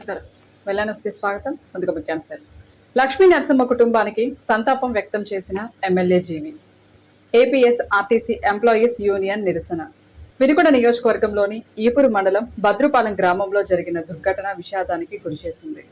నమస్కారం. వెల్లానస్కి స్వాగతం. ముందుగా ముఖ్యాంశాలు. లక్ష్మీ నరసింహ కుటుంబానికి సంతాపం వ్యక్తం చేసిన ఎమ్మెల్యే జీవి. ఏపీఎస్ ఆర్టీసీ ఎంప్లాయీస్ యూనియన్ నిరసన. వినుకొండ నియోజకవర్గంలోని ఈపూరు మండలం భద్రుపాలెం గ్రామంలో జరిగిన దుర్ఘటన విషాదానికి గురిచేసింది.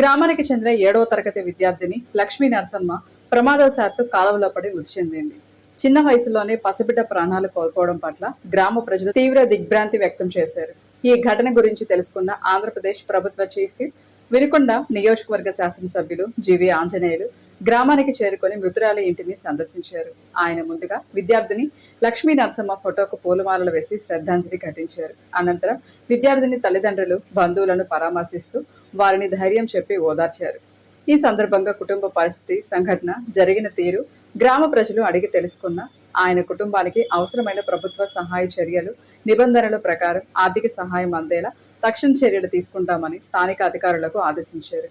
గ్రామానికి చెందిన 7వ తరగతి విద్యార్థిని లక్ష్మీ నరసింహ ప్రమాదవశాత్తు కాలువలో పడి మృతి చెందింది. చిన్న వయసులోనే పసిబిడ్డ ప్రాణాలు కోల్పోవడం పట్ల గ్రామ ప్రజలు తీవ్ర దిగ్భ్రాంతి వ్యక్తం చేశారు. ఈ ఘటన గురించి తెలుసుకున్న ఆంధ్రప్రదేశ్ ప్రభుత్వ చీఫ్ విప్, వినుకొండ నియోజకవర్గ శాసనసభ్యులు జీవి ఆంజనేయులు గ్రామానికి చేరుకుని మృతురాలి ఇంటిని సందర్శించారు. ఆయన ముందుగా విద్యార్థిని లక్ష్మీ నరసింహ ఫోటోకు పూలమాలలు వేసి శ్రద్ధాంజలి ఘటించారు. అనంతరం విద్యార్థిని తల్లిదండ్రులు, బంధువులను పరామర్శిస్తూ వారిని ధైర్యం చెప్పి ఓదార్చారు. ఈ సందర్భంగా కుటుంబ పరిస్థితి, సంఘటన జరిగిన తీరు గ్రామ ప్రజలు అడిగి తెలుసుకున్న ఆయన కుటుంబానికి అవసరమైన ప్రభుత్వ సహాయ చర్యలు, నిబంధనల ప్రకారం ఆర్థిక సహాయం అందేలా తక్షణ చర్యలు తీసుకుంటామని స్థానిక అధికారులకు ఆదేశించారు.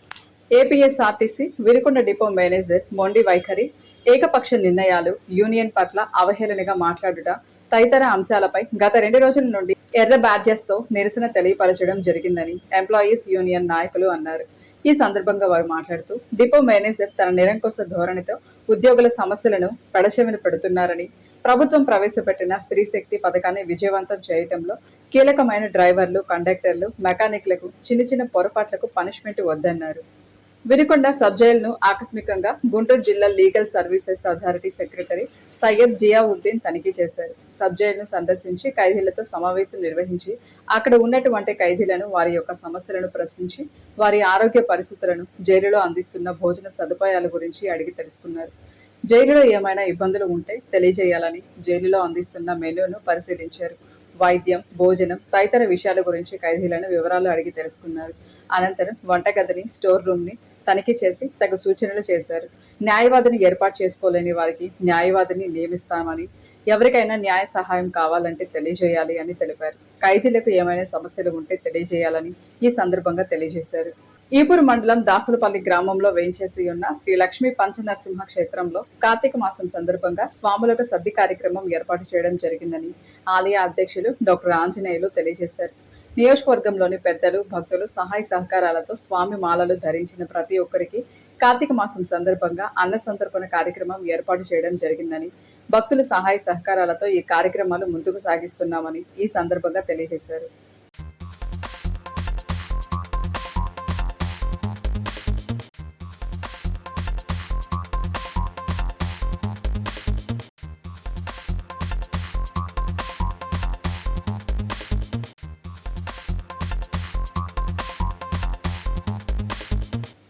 ఏపీఎస్ఆర్టీసీ వినుకొండ డిపో మేనేజర్ మొండి వైఖరి, ఏకపక్ష నిర్ణయాలు, యూనియన్ పట్ల అవహేళనగా మాట్లాడుట తదితర అంశాలపై గత 2 రోజుల నుండి ఎర్ర బ్యాడ్జెస్ తో నిరసన తెలియపరచడం జరిగిందని ఎంప్లాయీస్ యూనియన్ నాయకులు అన్నారు. ఈ సందర్భంగా వారు మాట్లాడుతూ డిపో మేనేజర్ తన నిరంకుశ ధోరణితో ఉద్యోగుల సమస్యలను పెడచెవిన పెడుతున్నారని, ప్రభుత్వం ప్రవేశపెట్టిన స్త్రీ శక్తి పథకాన్ని విజయవంతం చేయటంలో కీలకమైన డ్రైవర్లు, కండక్టర్లు, మెకానిక్లకు చిన్న పొరపాట్లకు పనిష్మెంట్ వద్దన్నారు. వినుకొండ సబ్ జైలును ఆకస్మికంగా గుంటూరు జిల్లా legal services authority secretary Syed Ziauddin తనిఖీ చేశారు. సబ్ జైలును సందర్శించి ఖైదీలతో సమావేశం నిర్వహించి అక్కడ ఉన్నటువంటి ఖైదీలను వారి యొక్క సమస్యలను ప్రశ్నించి వారి ఆరోగ్య పరిస్థితులను, జైలులో అందిస్తున్న భోజన సదుపాయాల గురించి అడిగి తెలుసుకున్నారు. జైలులో ఏమైనా ఇబ్బందులు ఉంటే తెలియజేయాలని జైలులో అందిస్తున్న మెనూను పరిశీలించారు. వైద్యం, భోజనం తదితర విషయాల గురించి ఖైదీలను వివరాలు అడిగి తెలుసుకున్నారు. అనంతరం వంటగదిని, స్టోర్ రూమ్ ని తనిఖీ చేసి తగు సూచనలు చేశారు. న్యాయవాదిని ఏర్పాటు చేసుకోలేని వారికి న్యాయవాదిని నియమిస్తామని, ఎవరికైనా న్యాయ సహాయం కావాలంటే తెలియజేయాలి అని తెలిపారు. ఖైదీలకు ఏమైనా సమస్యలు ఉంటే తెలియజేయాలని ఈ సందర్భంగా తెలియజేశారు. ఈపూరు మండలం దాసులపల్లి గ్రామంలో వేయించేసి ఉన్న శ్రీ లక్ష్మీ పంచనరసింహ క్షేత్రంలో కార్తీక మాసం సందర్భంగా స్వాములకు సద్ది కార్యక్రమం ఏర్పాటు చేయడం జరిగిందని ఆలయ అధ్యక్షులు డాక్టర్ ఆంజనేయులు తెలియజేశారు. నియోజకవర్గంలోని పెద్దలు, భక్తులు సహాయ సహకారాలతో స్వామి మాలలు ధరించిన ప్రతి ఒక్కరికి కార్తీక మాసం సందర్భంగా అన్న సంతర్పణ కార్యక్రమం ఏర్పాటు చేయడం జరిగిందని, భక్తుల సహాయ సహకారాలతో ఈ కార్యక్రమాలు ముందుకు సాగిస్తున్నామని ఈ సందర్భంగా తెలియజేశారు.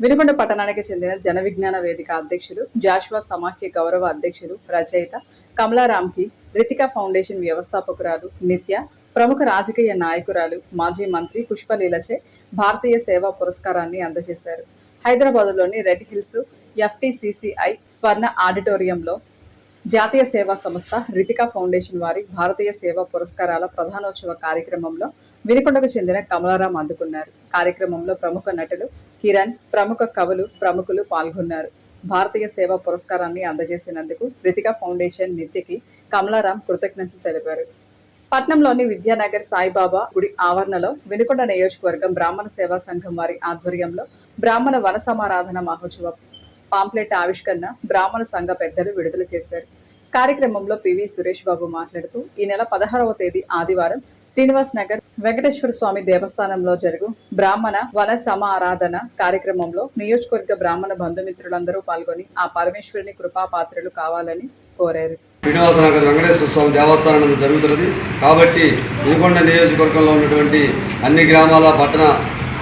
వినుకొండ పట్టణానికి చెందిన జన విజ్ఞాన వేదిక అధ్యక్షులు, జాషువా సమాఖ్య గౌరవ అధ్యక్షులు, రచయిత కమలారాంకి రితికా ఫౌండేషన్ వ్యవస్థాపకురాలు నిత్య, ప్రముఖ రాజకీయ నాయకురాలు, మాజీ మంత్రి పుష్పలీలచే భారతీయ సేవా పురస్కారాన్ని అందజేశారు. హైదరాబాద్లోని రెడ్ హిల్స్ FTCCI స్వర్ణ ఆడిటోరియంలో జాతీయ సేవా సంస్థ రితికా ఫౌండేషన్ వారి భారతీయ సేవా పురస్కారాల ప్రధానోత్సవ కార్యక్రమంలో వినుకొండకు చెందిన కమలారాం అందుకున్నారు. కార్యక్రమంలో ప్రముఖ నటులు కిరణ్, ప్రముఖ కవులు, ప్రముఖులు పాల్గొన్నారు. భారతీయ సేవా పురస్కారాన్ని అందజేసినందుకు రితికా ఫౌండేషన్ నిత్యకి కమలారాం కృతజ్ఞతలు తెలిపారు. పట్నంలోని విద్యానగర్ సాయిబాబా గుడి ఆవరణలో వినుకొండ నియోజకవర్గం బ్రాహ్మణ సేవా సంఘం వారి ఆధ్వర్యంలో బ్రాహ్మణ వన సమారాధన మహోత్సవ పాంప్లెట్ ఆవిష్కరణ బ్రాహ్మణ సంఘ పెద్దలు విడుదల చేశారు. కార్యక్రమంలో పివి సురేష్ బాబు మాట్లాడుతూ ఈ నెల 16వ తేదీ ఆదివారం శ్రీనివాస్ నగర్ వెంకటేశ్వర స్వామి దేవస్థానంలో జరుగు బ్రాహ్మణ వన సమారాధన కార్యక్రమంలో నియోజకవర్గ బ్రాహ్మణ బంధుమిత్రులందరూ పాల్గొని ఆ పరమేశ్వరుని కృపాపాత్రలు కావాలని కోరారు. శ్రీనివాస నగర్ వెంకటేశ్వర స్వామి దేవస్థానం జరుగుతున్నది కాబట్టి వినుకొండ నియోజకవర్గంలో ఉన్నటువంటి అన్ని గ్రామాల, పట్టణ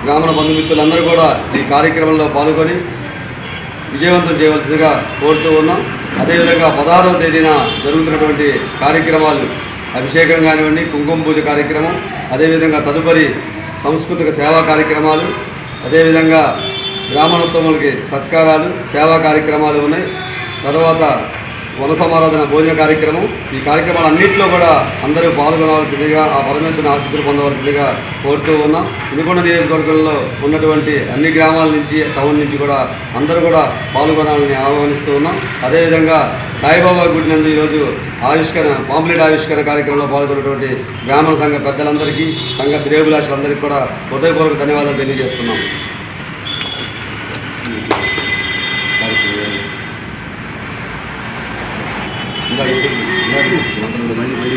బ్రాహ్మణ బంధుమిత్రులందరూ కూడా ఈ కార్యక్రమంలో పాల్గొని విజయవంతం చేయవలసిందిగా కోరుతూ ఉన్నాం. అదేవిధంగా 16వ తేదీన జరుగుతున్నటువంటి కార్యక్రమాలు అభిషేకం కానివ్వండి, కుంకుమ పూజ కార్యక్రమం, అదేవిధంగా తదుపరి సాంస్కృతిక సేవా కార్యక్రమాలు, అదేవిధంగా బ్రాహ్మణోత్తములకి సత్కారాలు, సేవా కార్యక్రమాలు ఉన్నాయి. తర్వాత వన సమారాధన భోజన కార్యక్రమం. ఈ కార్యక్రమాలన్నింటిలో కూడా అందరూ పాల్గొనవలసిందిగా, ఆ పరమేశ్వరుని ఆశీస్సులు పొందవలసిందిగా కోరుతూ ఉన్నాం. వినుకొండ నియోజకవర్గంలో ఉన్నటువంటి అన్ని గ్రామాల నుంచి, టౌన్ నుంచి కూడా అందరూ కూడా పాల్గొనాలని ఆహ్వానిస్తూ ఉన్నాం. అదేవిధంగా సాయిబాబా గుడి నందు ఈరోజు పాంప్లెట్ ఆవిష్కరణ కార్యక్రమంలో పాల్గొన్నటువంటి బ్రాహ్మణ సంఘ పెద్దలందరికీ, సంఘ శ్రేయోభిలాషులందరికీ కూడా హృదయపూర్వక ధన్యవాదాలు తెలియజేస్తున్నాం.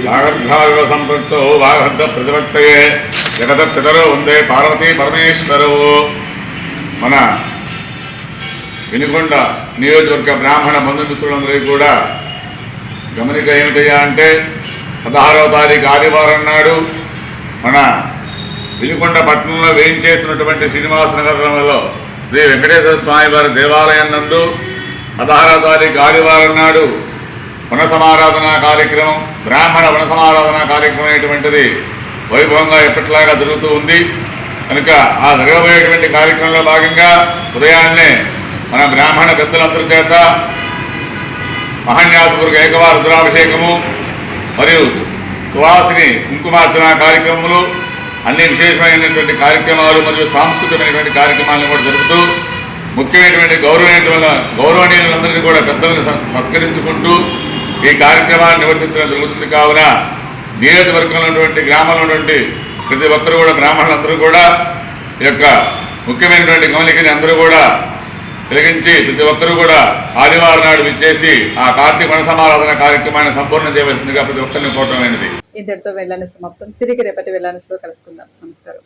వాగర్ధావివ సంపృక్తో వాగర్ధ ప్రతిపత్తయే జగత పితరో వందే పార్వతీ పరమేశ్వరవు. మన వినుకొండ నియోజకవర్గ బ్రాహ్మణ బంధుమిత్రులందరికీ కూడా గమనిక ఏమిటయ్యా అంటే 16వ తారీఖు ఆదివారం నాడు మన వినుకొండ పట్టణంలో వేయించేసినటువంటి శ్రీనివాసనగరంలో శ్రీ వెంకటేశ్వర స్వామి వారి దేవాలయం నందు 16వ తారీఖు ఆదివారం నాడు వన సమారాధన కార్యక్రమం, బ్రాహ్మణ వన సమారాధన కార్యక్రమం అనేటువంటిది వైభవంగా ఎప్పటిలాగా జరుగుతూ ఉంది. కనుక ఆ జరగబోయేటువంటి కార్యక్రమంలో భాగంగా ఉదయాన్నే మన బ్రాహ్మణ పెద్దలందరి చేత మహాన్యాసపురికి ఏకవార రుద్రాభిషేకము మరియు సువాసిని కుంకుమార్చన కార్యక్రమములు, అన్ని విశేషమైనటువంటి కార్యక్రమాలు మరియు సాంస్కృతికమైనటువంటి కార్యక్రమాలను కూడా జరుపుతూ ముఖ్యమైనటువంటి గౌరవనీయులందరినీ కూడా పెద్దలను సత్కరించుకుంటూ ఈ కార్యక్రమాన్ని నిర్వర్తించడం జరుగుతుంది. కావున నియోజకవర్గంలో ఉన్నటువంటి గ్రామంలో ఉన్నటువంటి ప్రతి ఒక్కరు కూడా, బ్రాహ్మణులందరూ కూడా ఈ యొక్క ముఖ్యమైనటువంటి గమనికని అందరూ కూడా వెలిగించి ప్రతి ఒక్కరూ కూడా ఆదివారం నాడు విచ్చేసి ఆ కార్తీక వన సమారాధన కార్యక్రమాన్ని సంపూర్ణం చేయవలసిందిగా ప్రతి ఒక్కరిని కోరటమైనది. ఇంతటితో వెళ్ళాలని సమాప్తం. తిరిగి రేపటి వెళ్ళానిలో కలుసుకుందాం. నమస్కారం.